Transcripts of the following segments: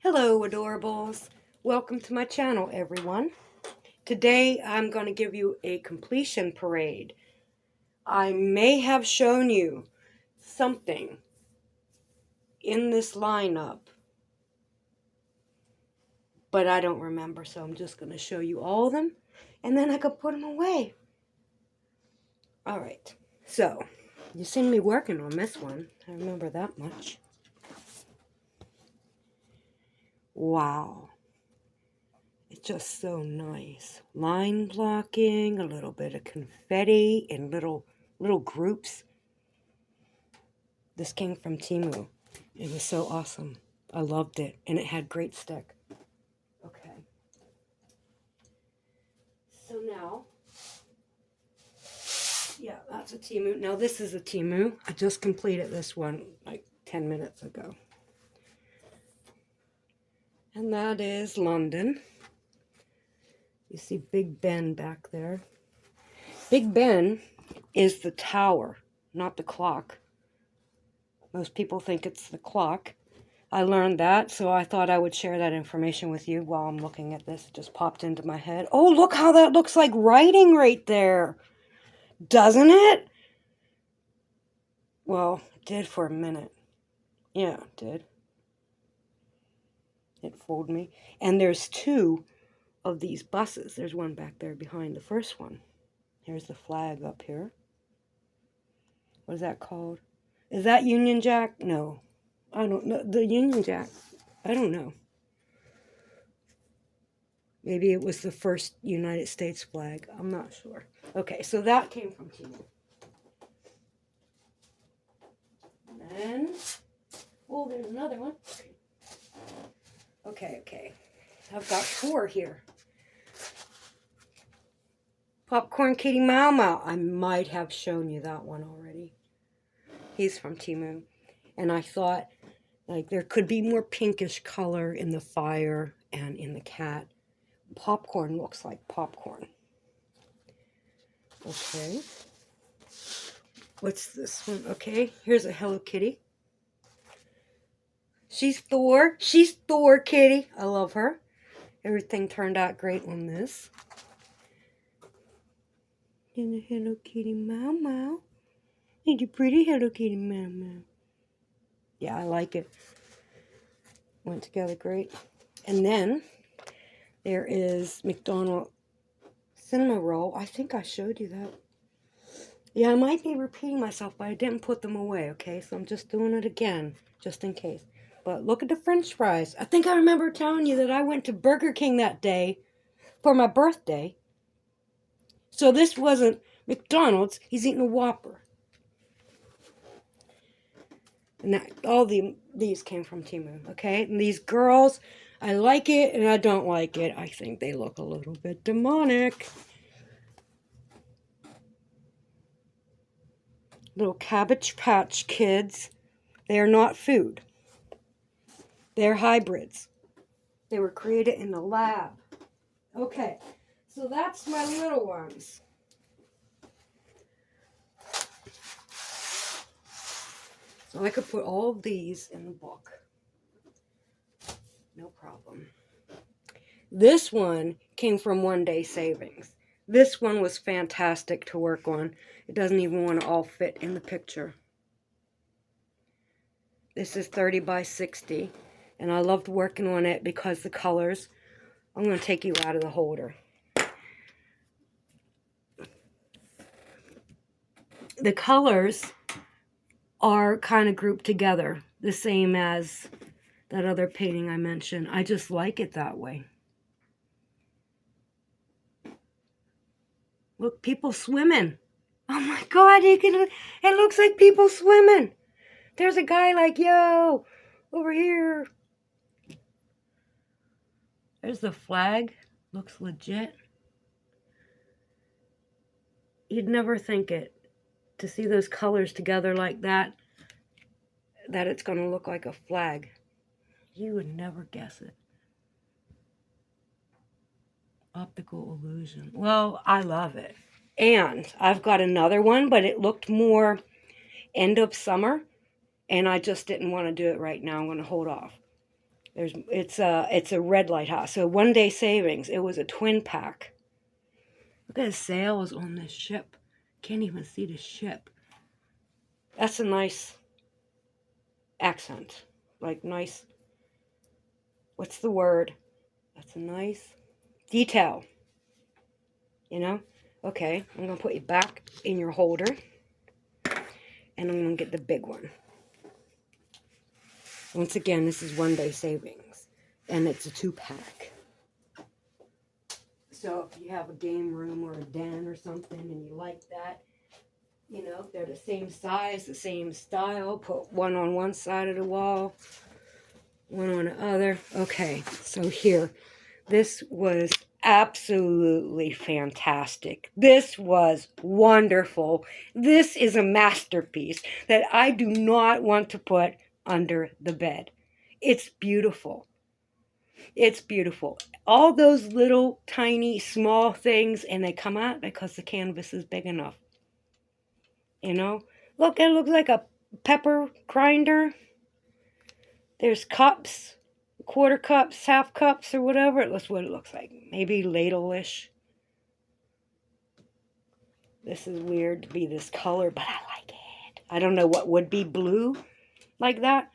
Hello, adorables. Welcome to my channel, everyone. Today, I'm going to give you a completion parade. I may have shown you something in this lineup, but I don't remember, so I'm just going to show you all of them, and then I can put them away. All right, so you've seen me working on this one. I remember that much. Wow. It's just so nice. Line blocking, a little bit of confetti in little groups. This came from Temu. It was so awesome. I loved it, and it had great stick. Okay. So now, yeah, that's a Temu. Now this is a Temu. I just completed this one like 10 minutes ago. And that is London. You see Big Ben back there. Big Ben is the tower, not the clock. Most people think it's the clock. I learned that, so I thought I would share that information with you while I'm looking at this. It just popped into my head. Oh, look how that looks like writing right there. Doesn't it? Well, it did for a minute. Yeah, it did. It fooled me. And there's two of these buses. There's one back there behind the first one. Here's the flag up here. What is that called? Is that Union Jack? No. I don't know. The Union Jack. I don't know. Maybe it was the first United States flag. I'm not sure. Okay, so that came from Temu. And then, oh, there's another one. Okay. I've got four here. Popcorn Kitty Mau Mau. I might have shown you that one already. He's from Temu. And I thought, like, there could be more pinkish color in the fire and in the cat. Popcorn looks like popcorn. Okay. What's this one? Okay, here's a Hello Kitty. She's Thor. She's Thor Kitty. I love her. Everything turned out great on this. And a Hello Kitty Mau Mau. Ain't you pretty, Hello Kitty Mau Mau? Yeah, I like it. Went together great. And then there is McDonald's Cinema Roll. I think I showed you that. Yeah, I might be repeating myself, but I didn't put them away, okay? So I'm just doing it again, just in case. But look at the French fries. I think I remember telling you that I went to Burger King that day for my birthday. So this wasn't McDonald's. He's eating a Whopper. And that, all these came from Temu, okay? And these girls, I like it and I don't like it. I think they look a little bit demonic. Little Cabbage Patch Kids. They are not food. They're hybrids. They were created in the lab. Okay, so that's my little ones. So I could put all of these in the book. No problem. This one came from One Day Savings. This one was fantastic to work on. It doesn't even want to all fit in the picture. This is 30 by 60. And I loved working on it because the colors. I'm going to take you out of the holder. The colors are kind of grouped together, the same as that other painting I mentioned. I just like it that way. Look, people swimming. Oh my God, it looks like people swimming. There's a guy like, yo, over here. There's the flag. Looks legit. You'd never think it. To see those colors together like that it's going to look like a flag. You would never guess it. Optical illusion. Well, I love it. And I've got another one, but it looked more end of summer, and I just didn't want to do it right now. I'm going to hold off. It's a red lighthouse. So 1 day savings. It was a twin pack. Look at the sails on this ship. Can't even see the ship. That's a nice accent. Like nice. What's the word? That's a nice detail. You know? Okay, I'm going to put you back in your holder. And I'm going to get the big one. Once again, this is 1 day savings. And it's a 2-pack. So if you have a game room or a den or something and you like that, you know, they're the same size, the same style, put one on one side of the wall, one on the other. Okay, so here, this was absolutely fantastic. This was wonderful. This is a masterpiece that I do not want to put under the bed. It's beautiful. It's beautiful. All those little tiny small things, and they come out because the canvas is big enough. You know, look, it looks like a pepper grinder. There's cups, quarter cups, half cups, or whatever. That's what it looks like. Maybe ladle-ish. This is weird to be this color, but I like it. I don't know what would be blue like that.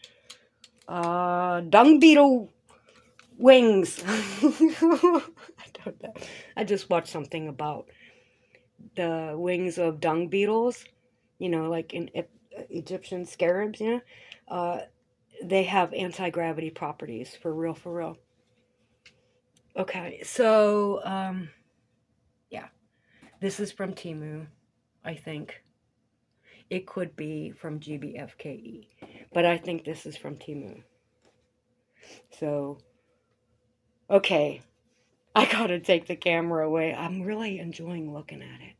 Dung beetle wings. I don't know. I just watched something about the wings of dung beetles. You know, like in Egyptian scarabs, you know. They have anti-gravity properties, for real, for real. Okay, so, yeah. This is from Temu, I think. It could be from GBFKE, but I think this is from Temu. So, okay. I gotta take the camera away. I'm really enjoying looking at it.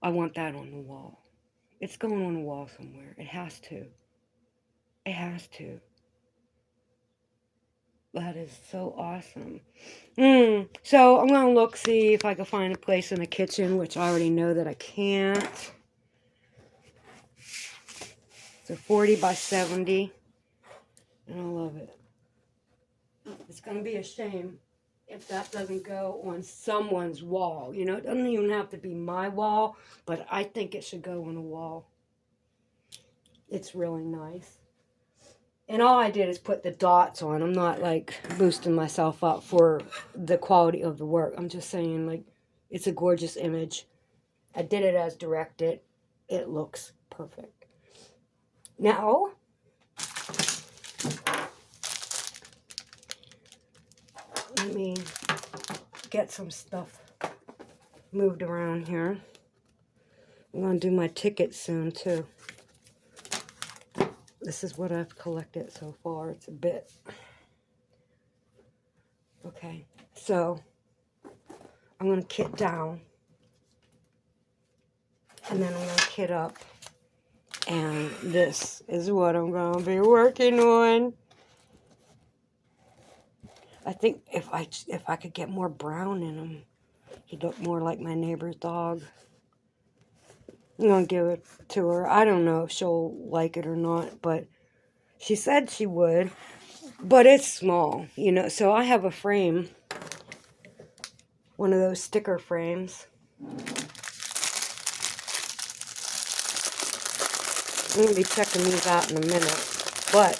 I want that on the wall. It's going on the wall somewhere. It has to. It has to. That is so awesome. So I'm going to look, see if I can find a place in the kitchen, which I already know that I can't. It's a 40 by 70. And I love it. It's going to be a shame if that doesn't go on someone's wall. You know, it doesn't even have to be my wall, but I think it should go on a wall. It's really nice. And all I did is put the dots on. I'm not, like, boosting myself up for the quality of the work. I'm just saying, like, it's a gorgeous image. I did it as directed. It looks perfect. Now, let me get some stuff moved around here. I'm going to do my tickets soon, too. This is what I've collected so far. It's a bit. Okay, so I'm going to kit down. And then I'm going to kit up. And this is what I'm going to be working on. I think if I could get more brown in him, he'd look more like my neighbor's dog. I'm going to give it to her. I don't know if she'll like it or not, but she said she would. But it's small, you know. So I have a frame, one of those sticker frames. I'm going to be checking these out in a minute, but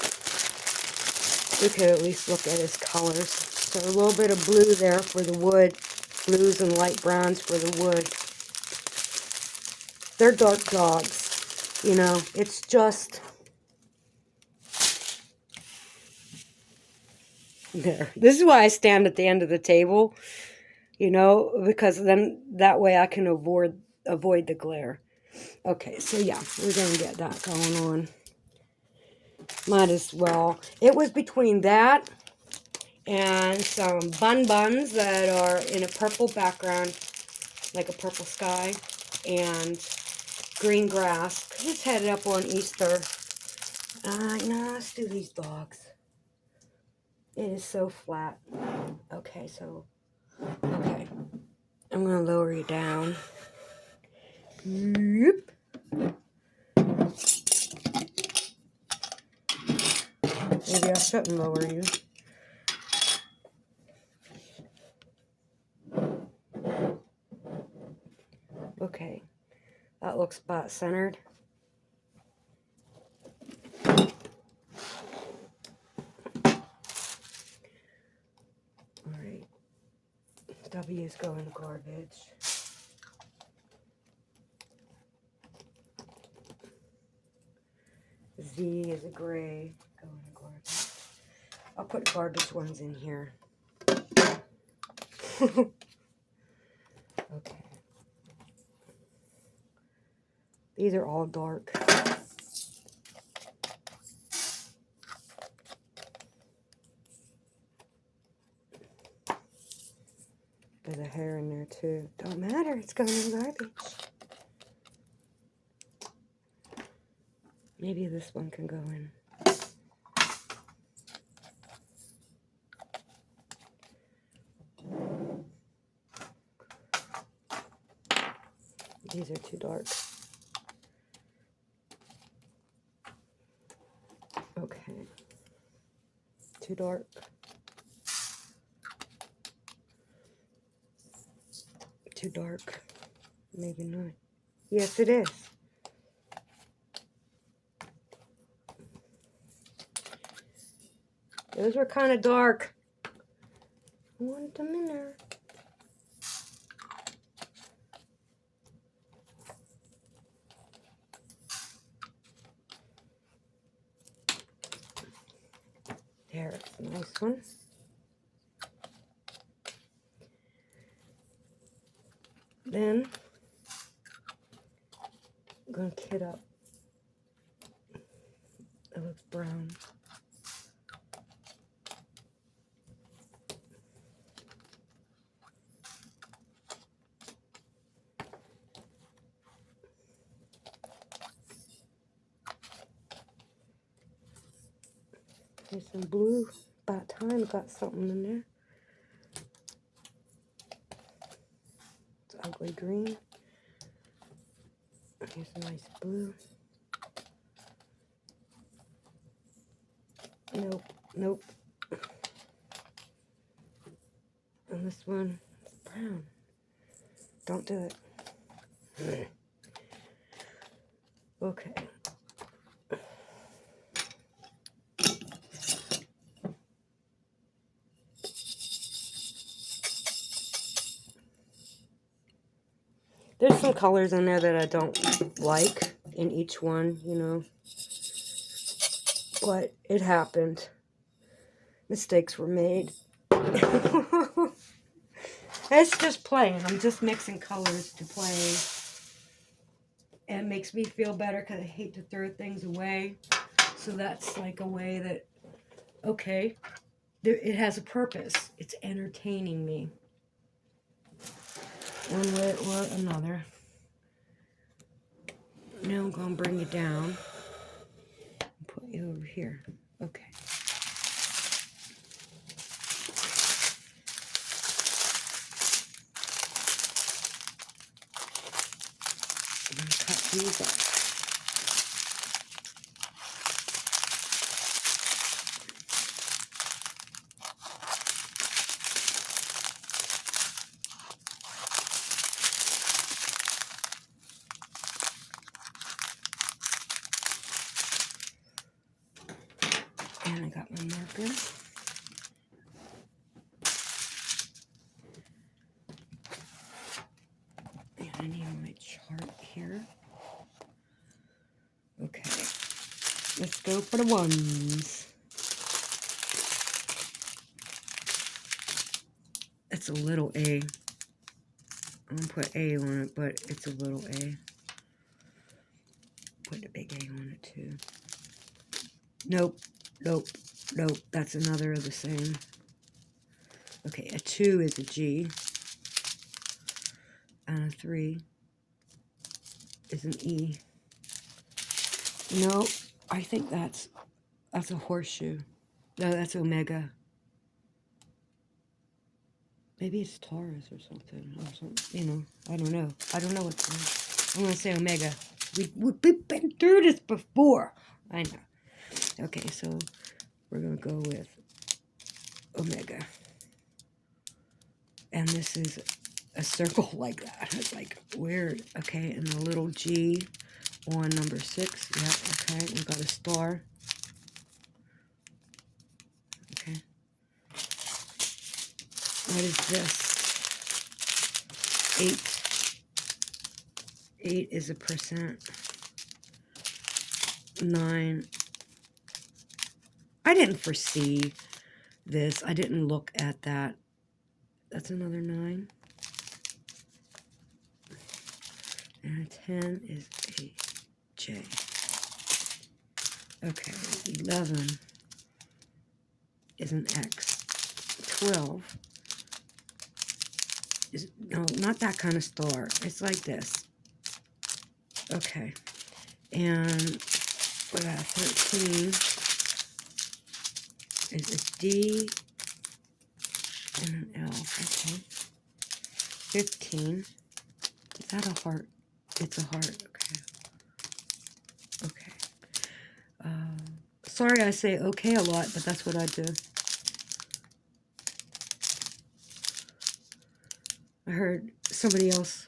we could at least look at his colors. So a little bit of blue there for the wood, blues and light browns for the wood. They're dark dogs, you know, it's just, there. This is why I stand at the end of the table, you know, because then that way I can avoid the glare. Okay, so yeah, we're going to get that going on. Might as well. It was between that and some buns that are in a purple background, like a purple sky, and green grass. It's headed up on Easter. No, let's do these dogs. It is so flat. Okay, so, okay. I'm going to lower you down. Yep. Maybe I shouldn't lower you. Okay, that looks spot centered. Alright, W's go in the garbage. Z is a gray, go in the garbage. I'll put garbage ones in here. Okay. These are all dark. There's a hair in there too. Don't matter, it's going in garbage. Maybe this one can go in. These are too dark. Okay. Too dark. Too dark. Maybe not. Yes, it is. Those were kind of dark. I want them in there. There's a nice one. Then I'm going to kit up. It looks brown. There's some blue. About time, got something in there. It's ugly green. Here's a nice blue. Nope, nope. And this one is brown. Don't do it. Okay. There's some colors in there that I don't like in each one, you know. But it happened. Mistakes were made. It's just playing. I'm just mixing colors to play. And it makes me feel better because I hate to throw things away. So that's like a way that, okay, it has a purpose. It's entertaining me. One way or another. Now I'm going to bring you down. And put you over here. Okay. I'm going to cut these up. And I got my marker. And I need my chart here. Okay. Let's go for the ones. It's a little A. I'm going to put A on it, but it's a little A. Put a big A on it too. Nope. Nope. Nope. That's another of the same. Okay, a 2 is a G. And a 3 is an E. No, I think that's a horseshoe. No, that's Omega. Maybe it's Taurus or something. You know, I don't know. I don't know what's in it. I'm going to say Omega. We've been through this before. I know. Okay, so we're going to go with Omega. And this is a circle like that. It's like weird. Okay, and a little G on number 6. Yeah, okay, we got a star. Okay. What is this? 8. 8 is a percent. 9. I didn't foresee this. I didn't look at that. That's another 9. And a 10 is a J. Okay, 11 is an X. 12 is, no, not that kind of star. It's like this. Okay. And what about 13 is a D and an L. Okay. 15. Is that a heart? It's a heart. Okay. Okay. Sorry I say okay a lot, but that's what I do. I heard somebody else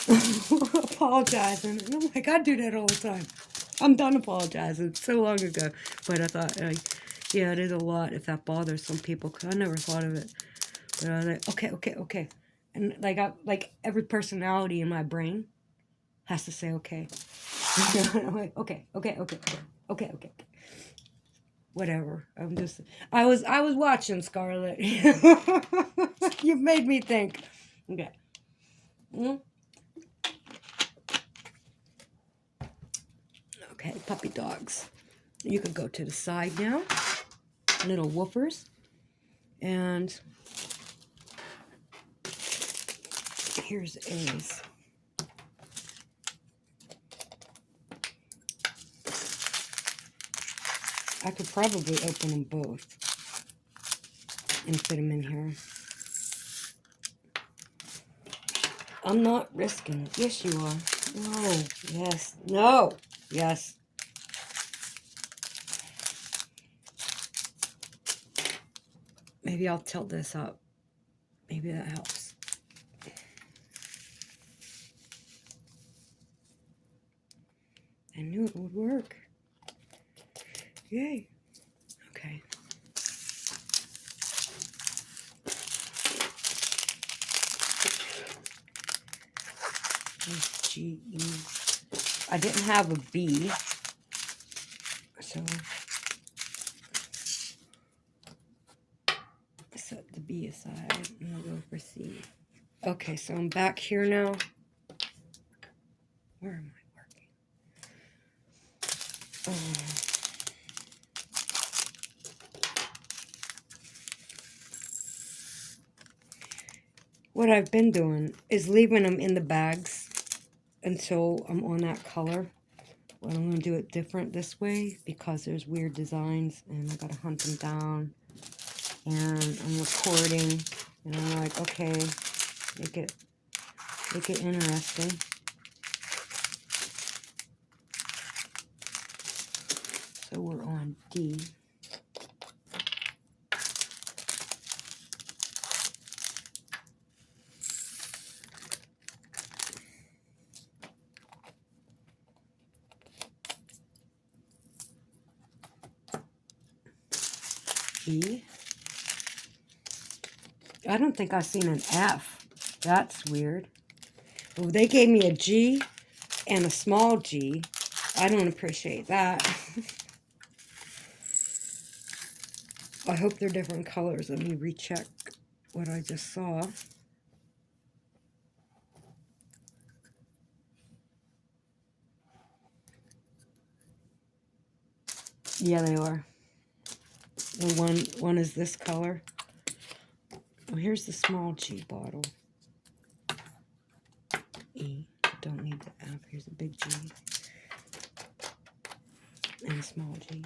apologizing, and I'm like, I do that all the time. I'm done apologizing so long ago. But I thought, yeah, it is a lot if that bothers some people, because I never thought of it. But I was like, okay. And like every personality in my brain has to say okay. I'm like, okay. Whatever. I was watching, Scarlett. You made me think. Okay. Okay, puppy dogs. You could go to the side now. Little woofers. And here's A's. I could probably open them both and fit them in here. I'm not risking it. Yes, you are. No. Yes. No. Yes. Maybe I'll tilt this up. Maybe that helps. I knew it would work. Yay. Okay. G, E. I didn't have a B, so set the B aside and I'll go for C. Okay, so I'm back here now. Where am I working? What I've been doing is leaving them in the bags until I'm on that color. Well, I'm going to do it different this way because there's weird designs and I got to hunt them down. And I'm recording and I'm like, okay, make it interesting. So we're on D. E. I don't think I've seen an F. That's weird. Well, they gave me a G and a small G. I don't appreciate that. I hope they're different colors. Let me recheck what I just saw. Yeah, they are. The one is this color. Oh, here's the small G bottle. E. Don't need the F. Here's a big G. And a small G.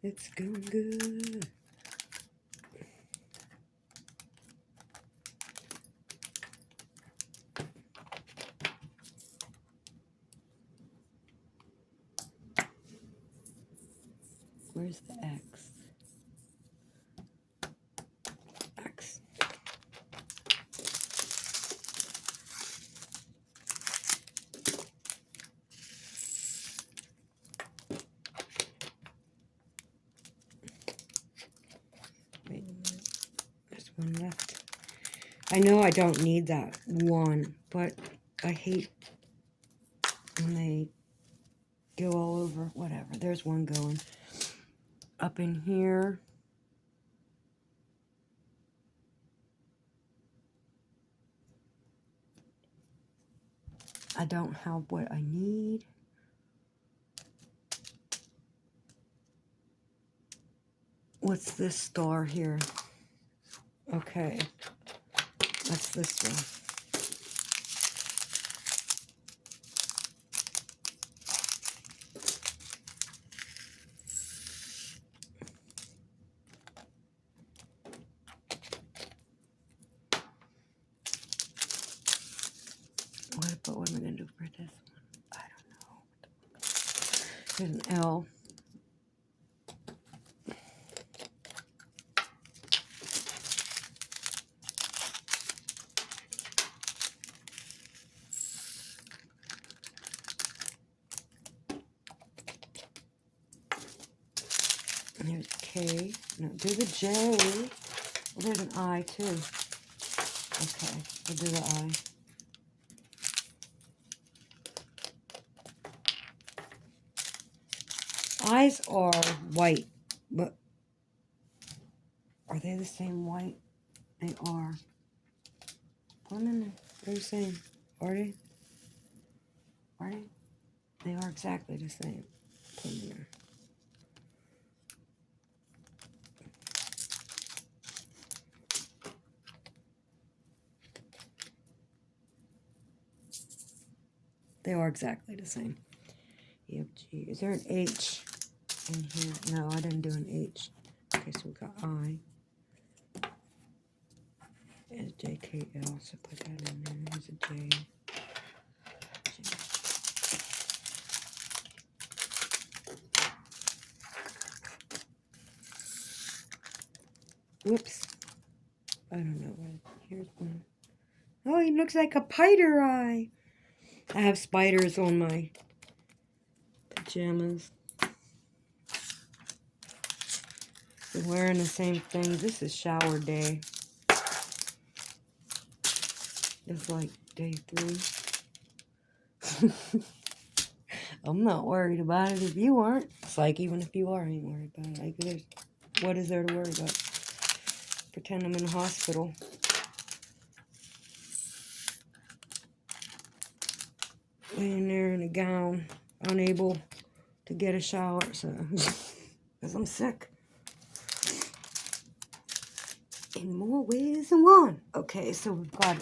It's going good. Where's the X? X. Wait a minute. There's one left. I know I don't need that one, but I hate when they go all over. Whatever. There's one going up in here. I don't have what I need. What's this star here? Okay. That's this one. What am I going to do for this one? I don't know. There's an L. And there's a K. No, do the J. Well, there's an I too. Okay, we'll do the I. Eyes are white, but are they the same white? They are. Put them in there. They're the same. Are they? Are they? They are exactly the same. Put them in there. They are exactly the same. E, F, G. Is there an H in here? No, I didn't do an H. Okay, so we got I. And J, K, L. So put that in there. There's a J. J. Whoops. I don't know. Here's one. Oh, he looks like a spider eye. I have spiders on my pajamas. We're wearing the same thing. This is shower day. It's like day 3. I'm not worried about it if you aren't. It's like even if you are, I ain't worried about it. Like, what is there to worry about? Pretend I'm in the hospital. Laying there in a gown, unable to get a shower, so because I'm sick. In more ways than one. Okay, so we've got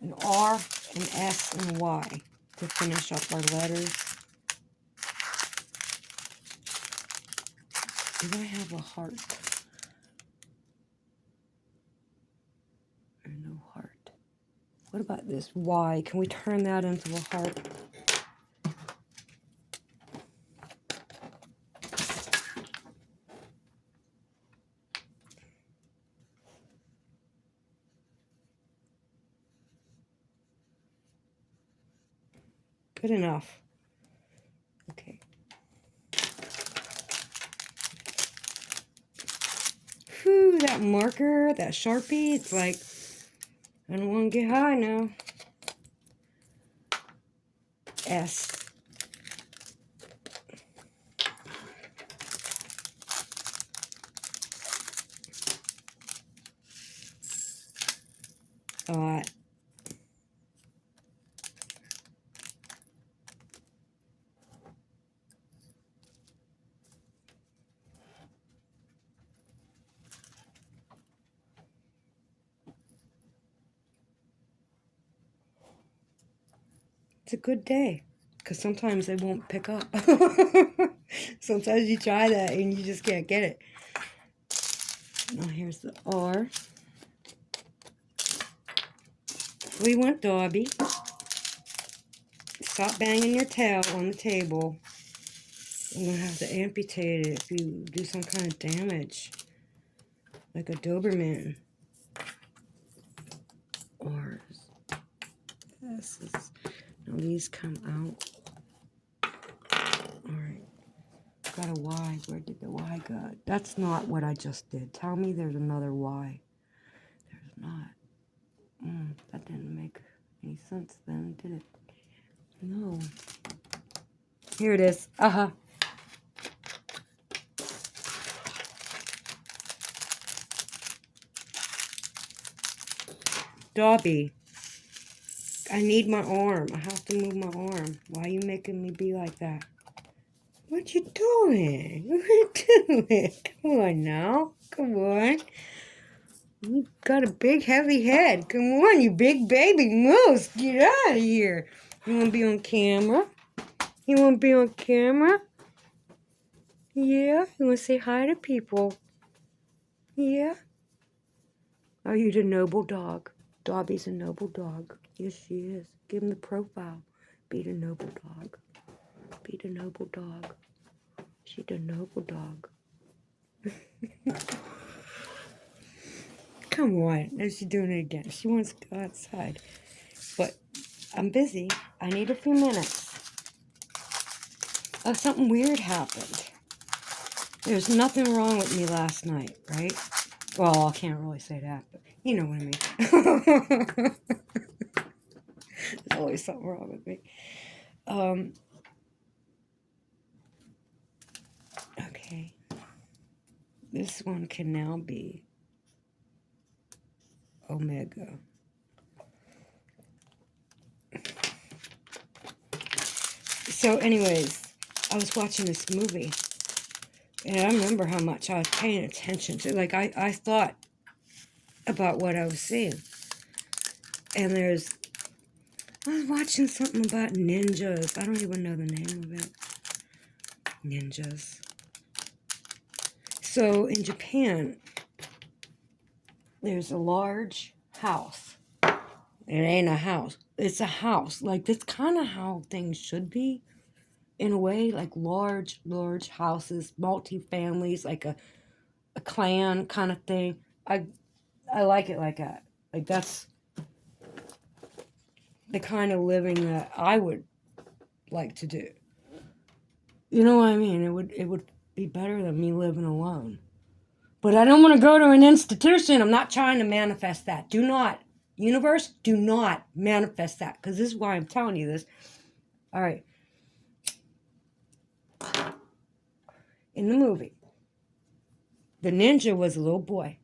an R, an S, and a Y to finish up our letters. Do I have a heart? Or no heart? What about this Y? Can we turn that into a heart? Good enough. Okay. Whew, that marker, that Sharpie, it's like, I don't want to get high now. S. Alright. It's a good day. because sometimes they won't pick up. Sometimes you try that and you just can't get it. Now here's the R. We want Dobby. Stop banging your tail on the table. I'm going to have to amputate it if you do some kind of damage. Like a Doberman. R's. S's. Now these come out. Alright. Got a Y. Where did the Y go? That's not what I just did. Tell me there's another Y. There's not. That didn't make any sense then, did it? No. Here it is. Dobby. I need my arm. I have to move my arm. Why are you making me be like that? What you doing? What you doing? Come on now. Come on. You got a big heavy head. Come on, you big baby moose. Get out of here. You want to be on camera? You want to be on camera? Yeah? You want to say hi to people? Yeah? Are you the noble dog? Dobby's a noble dog. Yes, she is. Give him the profile. Be the noble dog. Be the noble dog. She's the noble dog. Come on. Now she's doing it again. She wants to go outside. But I'm busy. I need a few minutes. Oh, something weird happened. There's nothing wrong with me last night, right? Well, I can't really say that, but you know what I mean. There's always something wrong with me. Okay. This one can now be Omega. So anyways, I was watching this movie, and I remember how much I was paying attention to. Like, I thought about what I was seeing. And I was watching something about ninjas. I don't even know the name of it. Ninjas. So in Japan, there's a large house. It ain't a house. It's a house. Like, that's kind of how things should be. In a way, like large houses, multi-families, like a clan kind of thing. I like it like that. Like, that's the kind of living that I would like to do. You know what I mean? It would be better than me living alone. But I don't want to go to an institution. I'm not trying to manifest that. Do not, universe, do not manifest that. Because this is why I'm telling you this. All right. In the movie, the ninja was a little boy.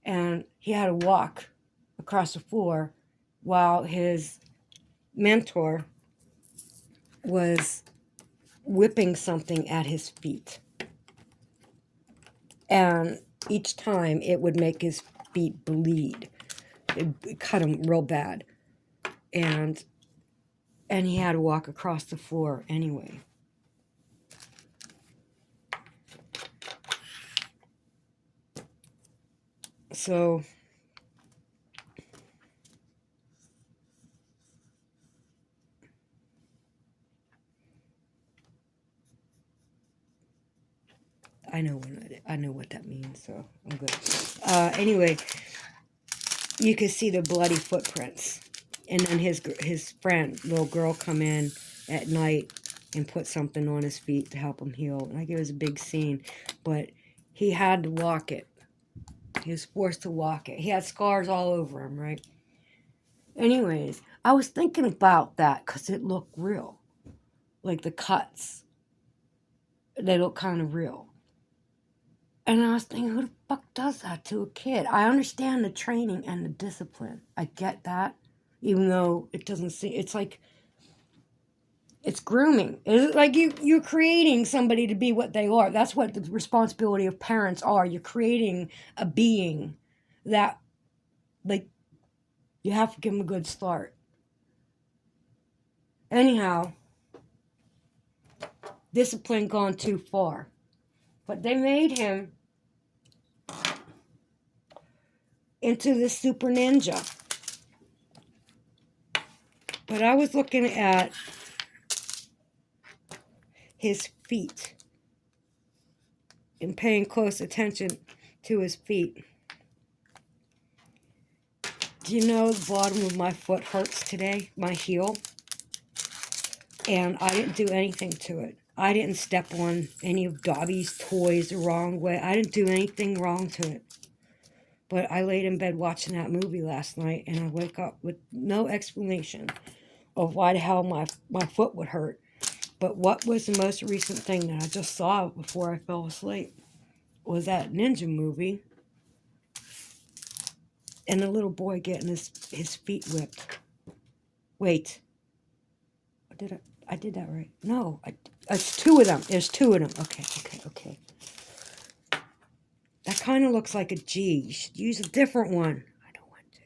And he had to walk across the floor while his mentor was whipping something at his feet. And each time it would make his feet bleed. It cut him real bad. And he had to walk across the floor anyway. So I know what that means, so I'm good. Anyway, you could see the bloody footprints, and then his friend, little girl, come in at night and put something on his feet to help him heal. Like, it was a big scene, but he had to walk it. He was forced to walk it. He had scars all over him, right? Anyways, I was thinking about that because it looked real. Like, the cuts, they look kind of real. And I was thinking, who the fuck does that to a kid? I understand the training and the discipline. I get that. Even though it doesn't seem, it's like, it's grooming. It's like you're creating somebody to be what they are. That's what the responsibility of parents are. You're creating a being that, like, you have to give them a good start. Anyhow, discipline gone too far. But they made him into the super ninja. But I was looking at his feet and paying close attention to his feet. Do you know the bottom of my foot hurts today? My heel. And I didn't do anything to it. I didn't step on any of Dobby's toys the wrong way. I didn't do anything wrong to it. But I laid in bed watching that movie last night, and I wake up with no explanation of why the hell my foot would hurt. But what was the most recent thing that I just saw before I fell asleep was that ninja movie and the little boy getting his feet whipped. Wait. I did that right. No, it's two of them. There's two of them. Okay. That kind of looks like a G. You should use a different one. I don't want to.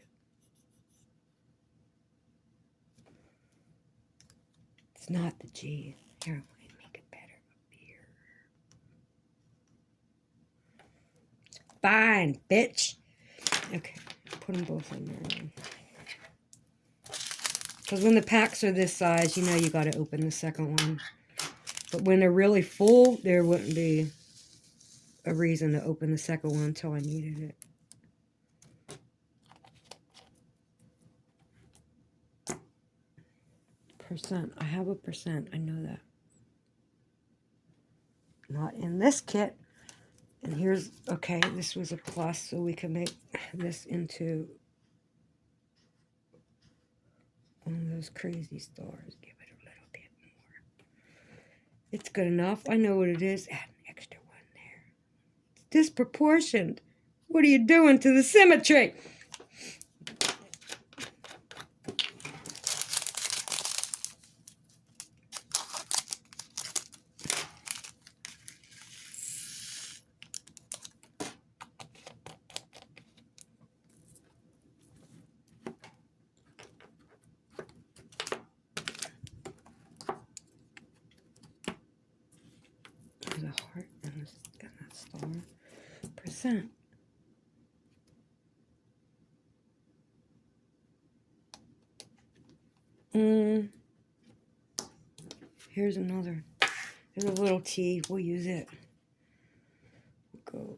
It's not the G. Here, I'm going to make it better up here. Fine, bitch. Okay, put them both in there. Because when the packs are this size, you know you got to open the second one. But when they're really full, there wouldn't be a reason to open the second one until I needed it. Percent. I have a percent. I know that. Not in this kit. And here's, okay, this was a plus, so we can make this into one of those crazy stars. Give it a little bit more. It's good enough. I know what it is. Add an extra one there. It's disproportioned. What are you doing to the symmetry? There's a heart and that star. Percent. Here's another. There's a little T. We'll use it. Go.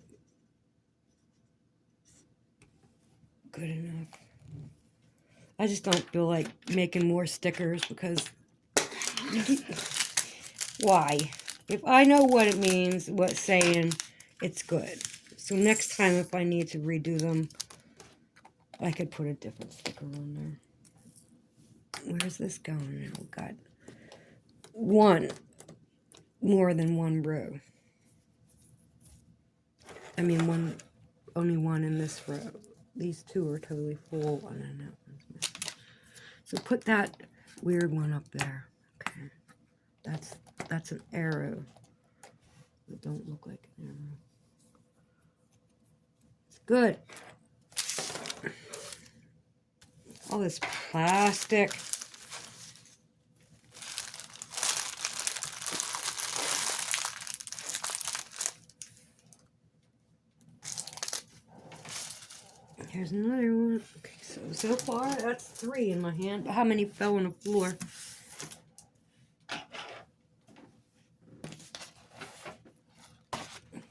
Good enough. I just don't feel like making more stickers because why? If I know what it means, what it's saying, it's good. So next time if I need to redo them, I could put a different sticker on there. Where's this going now? Got one, more than one row. I mean, only one in this row. These two are totally full, and then that one's missing. So put that weird one up there. Okay, that's an arrow. It don't look like an arrow. It's good. All this plastic. Here's another one. Okay, so far that's 3 in my hand. But how many fell on the floor?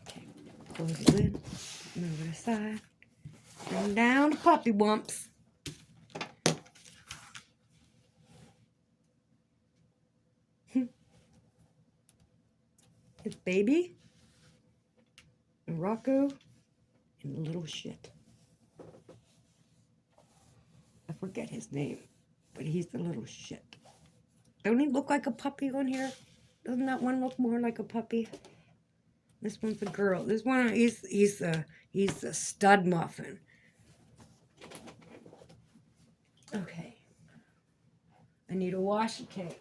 Okay, close the lid. Move it aside. Bring down the puppy bumps. It's Baby, and Rocco, and the little shit. I forget his name, but he's the little shit. Don't he look like a puppy on here? Doesn't that one look more like a puppy? This one's a girl. This one, he's a stud muffin. Okay. I need a washi tape.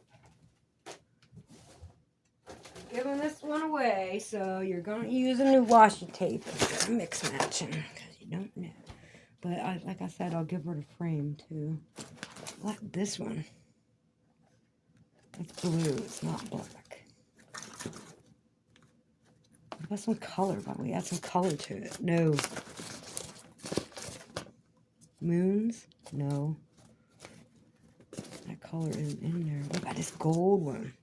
Giving this one away, so you're going to use a new washi tape instead of mix matching, because you don't know. But like I said, I'll give her the frame too. Like this one. It's blue, it's not black. What about some color? Why don't we add some color to it? No. Moons? No. That color isn't in there. What about this gold one?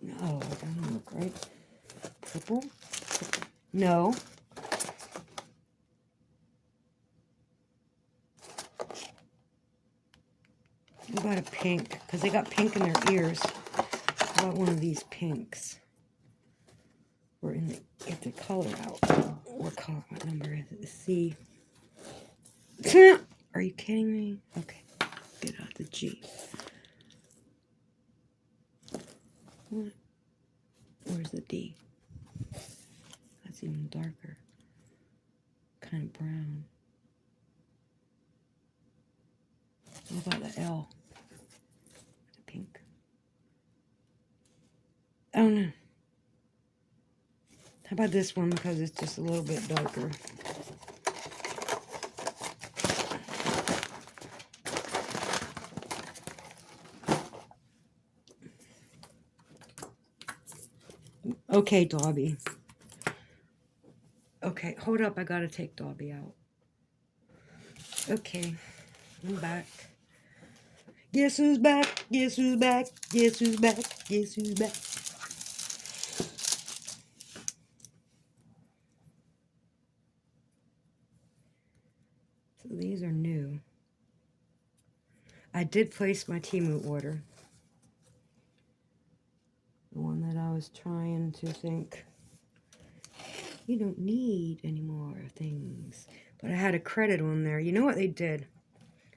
No, it doesn't look right. Purple? No. What about a pink? Because they got pink in their ears. What about one of these pinks? We're in the, get the color out. What color? What number is it? C. Are you kidding me? Okay. Get out the G. What? Where's the D? That's even darker. Kind of brown. What about the L? The pink. Oh no. How about this one because it's just a little bit darker? Okay, Dobby. Okay, hold up. I gotta take Dobby out. Okay, I'm back. Guess who's back? Guess who's back? Guess who's back? Guess who's back? So these are new. I did place my Temu order. The one that I was trying to think, you don't need any more things. But I had a credit on there. You know what they did?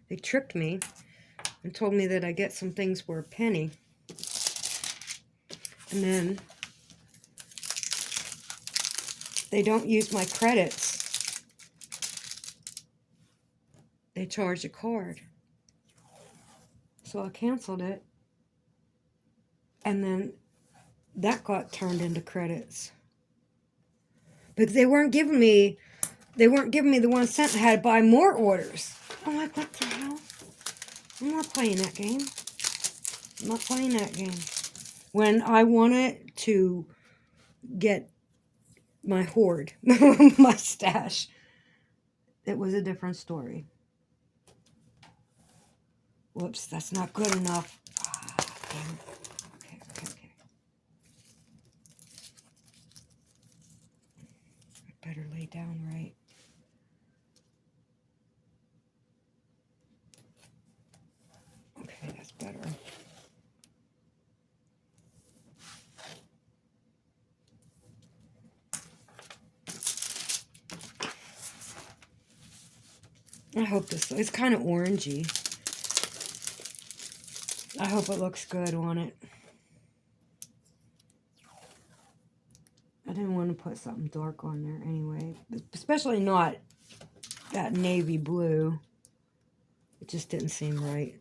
They tricked me and told me that I get some things for a penny. And then they don't use my credits. They charge a card. So I canceled it. And then that got turned into credits. Because they weren't giving me the 1 cent. I had to buy more orders. I'm like, what the hell? I'm not playing that game. I'm not playing that game. When I wanted to get my hoard, my stash, it was a different story. Whoops, that's not good enough. Damn it. Okay. I better lay down right. Okay, that's better. I hope this, it's kind of orangey. I hope it looks good on it. I didn't want to put something dark on there anyway, especially not that navy blue. It just didn't seem right.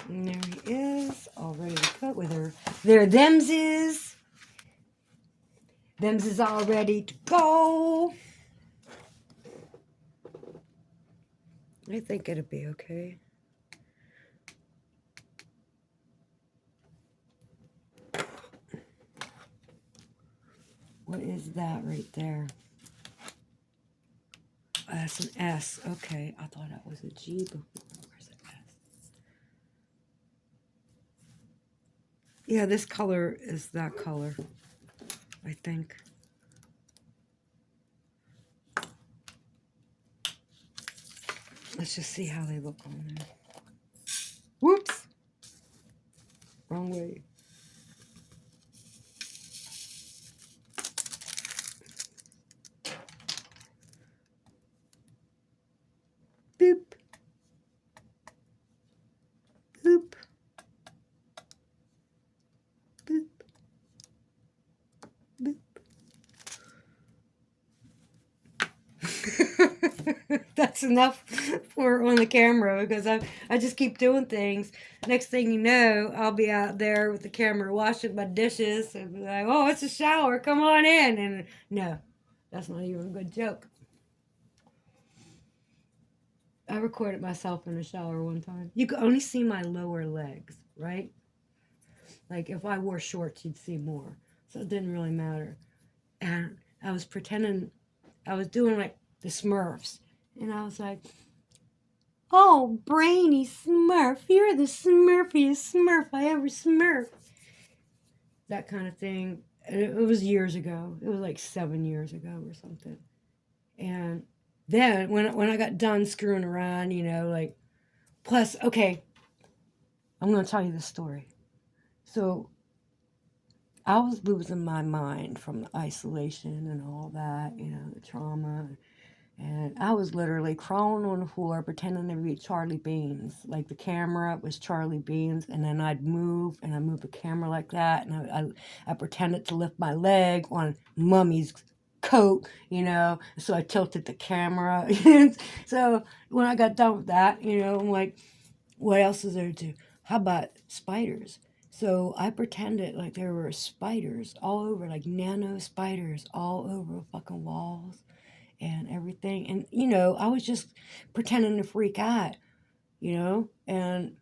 And there he is, all ready to cut with her. There them's is. Them's is all ready to go. I think it'll be okay. What is that right there? Oh, that's an S. Okay, I thought that was a G before. Where's the S? Yeah, this color is that color, I think. Let's just see how they look on there. Whoops! Wrong way. Boop. Boop. That's enough for on the camera because I just keep doing things. Next thing you know, I'll be out there with the camera washing my dishes and be like, "Oh, it's a shower. Come on in." And no, that's not even a good joke. I recorded myself in the shower one time. You could only see my lower legs, right? Like if I wore shorts, you'd see more. So it didn't really matter. And I was pretending I was doing like the Smurfs. And I was like, "Oh, brainy Smurf, you're the smurfiest Smurf I ever smurfed." That kind of thing. And it was years ago. It was like 7 years ago or something. And then when I got done screwing around, like, plus, okay, I'm going to tell you this story. So I was losing my mind from the isolation and all that, the trauma. And I was literally crawling on the floor pretending to be Charlie Beans. Like the camera was Charlie Beans, and then I'd move, and I moved the camera like that, and I pretended to lift my leg on Mummy's coat, so I tilted the camera. So when I got done with that, I'm like, what else is there to do? How about spiders? So I pretended like there were spiders all over, like nano spiders all over fucking walls and everything. And, I was just pretending to freak out, and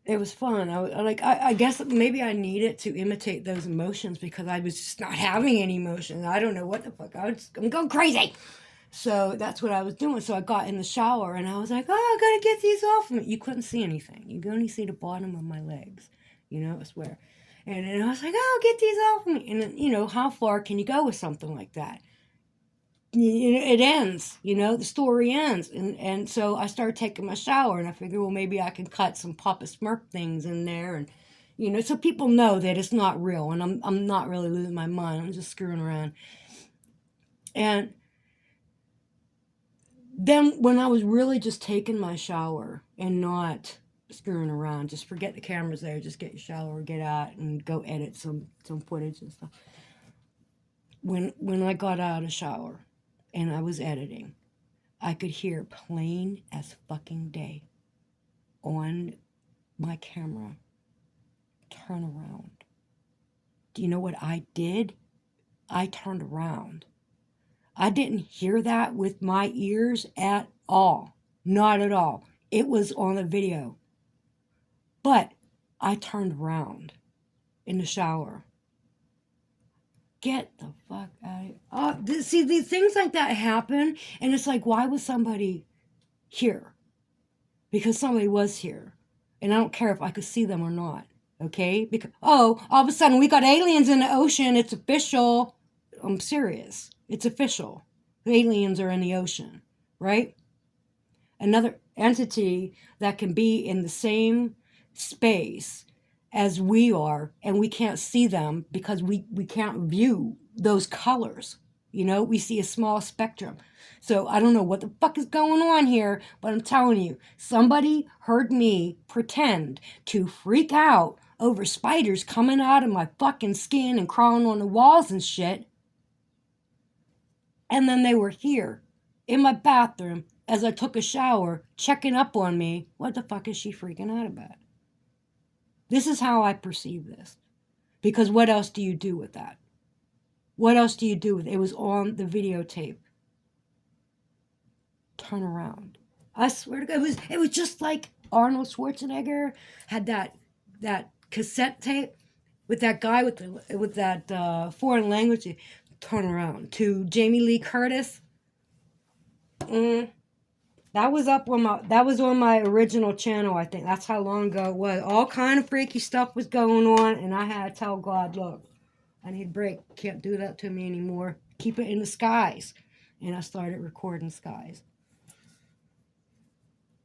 it was fun. I guess maybe I needed to imitate those emotions because I was just not having any emotions. I don't know what the fuck. I'm going crazy. So that's what I was doing. So I got in the shower and I was like, oh, I gotta get these off me. You couldn't see anything. You could only see the bottom of my legs, I swear. And then I was like, oh, get these off me. And then, how far can you go with something like that? It ends, the story ends. And so I started taking my shower and I figured, well, maybe I can cut some Papa Smurf things in there. And, so people know that it's not real and I'm not really losing my mind. I'm just screwing around. And then when I was really just taking my shower and not screwing around, just forget the cameras there, just get your shower, get out and go edit some footage and stuff. When I got out of the shower and I was editing, I could hear plain as fucking day on my camera, turn around. Do you know what I did? I turned around. I didn't hear that with my ears at all. Not at all. It was on the video. But I turned around in the shower. Get the fuck out of here. See, these things like that happen, and it's like, why was somebody here? Because somebody was here. And I don't care if I could see them or not. Okay? Because, all of a sudden we got aliens in the ocean. It's official. I'm serious. It's official. The aliens are in the ocean, right? Another entity that can be in the same space as we are, and we can't see them because we can't view those colors. We see a small spectrum. So I don't know what the fuck is going on here, but I'm telling you, somebody heard me pretend to freak out over spiders coming out of my fucking skin and crawling on the walls and shit. And then they were here in my bathroom as I took a shower, checking up on me. What the fuck is she freaking out about? This is how I perceive this. Because what else do you do with that? What else do you do with it? It was on the videotape. Turn around. I swear to God, it was just like Arnold Schwarzenegger had that cassette tape with that guy with that foreign language. Turn around to Jamie Lee Curtis. That was on my original channel, I think. That's how long ago it was. All kind of freaky stuff was going on, and I had to tell God, look, I need a break. Can't do that to me anymore. Keep it in the skies. And I started recording skies.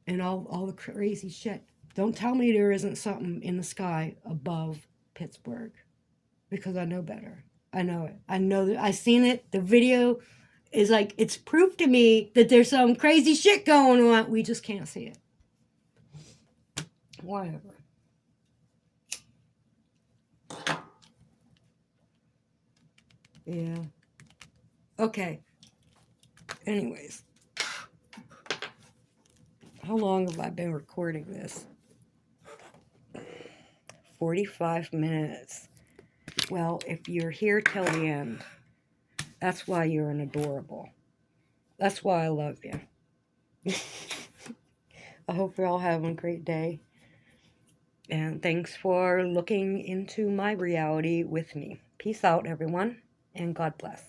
And all the crazy shit. Don't tell me there isn't something in the sky above Pittsburgh. Because I know better. I know it. I know that I've seen it. The video is like, it's proof to me that there's some crazy shit going on. We just can't see it. Whatever. Yeah. Okay. Anyways, how long have I been recording this? 45 minutes. Well, if you're here till the end, that's why you're an adorable. That's why I love you. I hope you're all having a great day. And thanks for looking into my reality with me. Peace out, everyone, and God bless.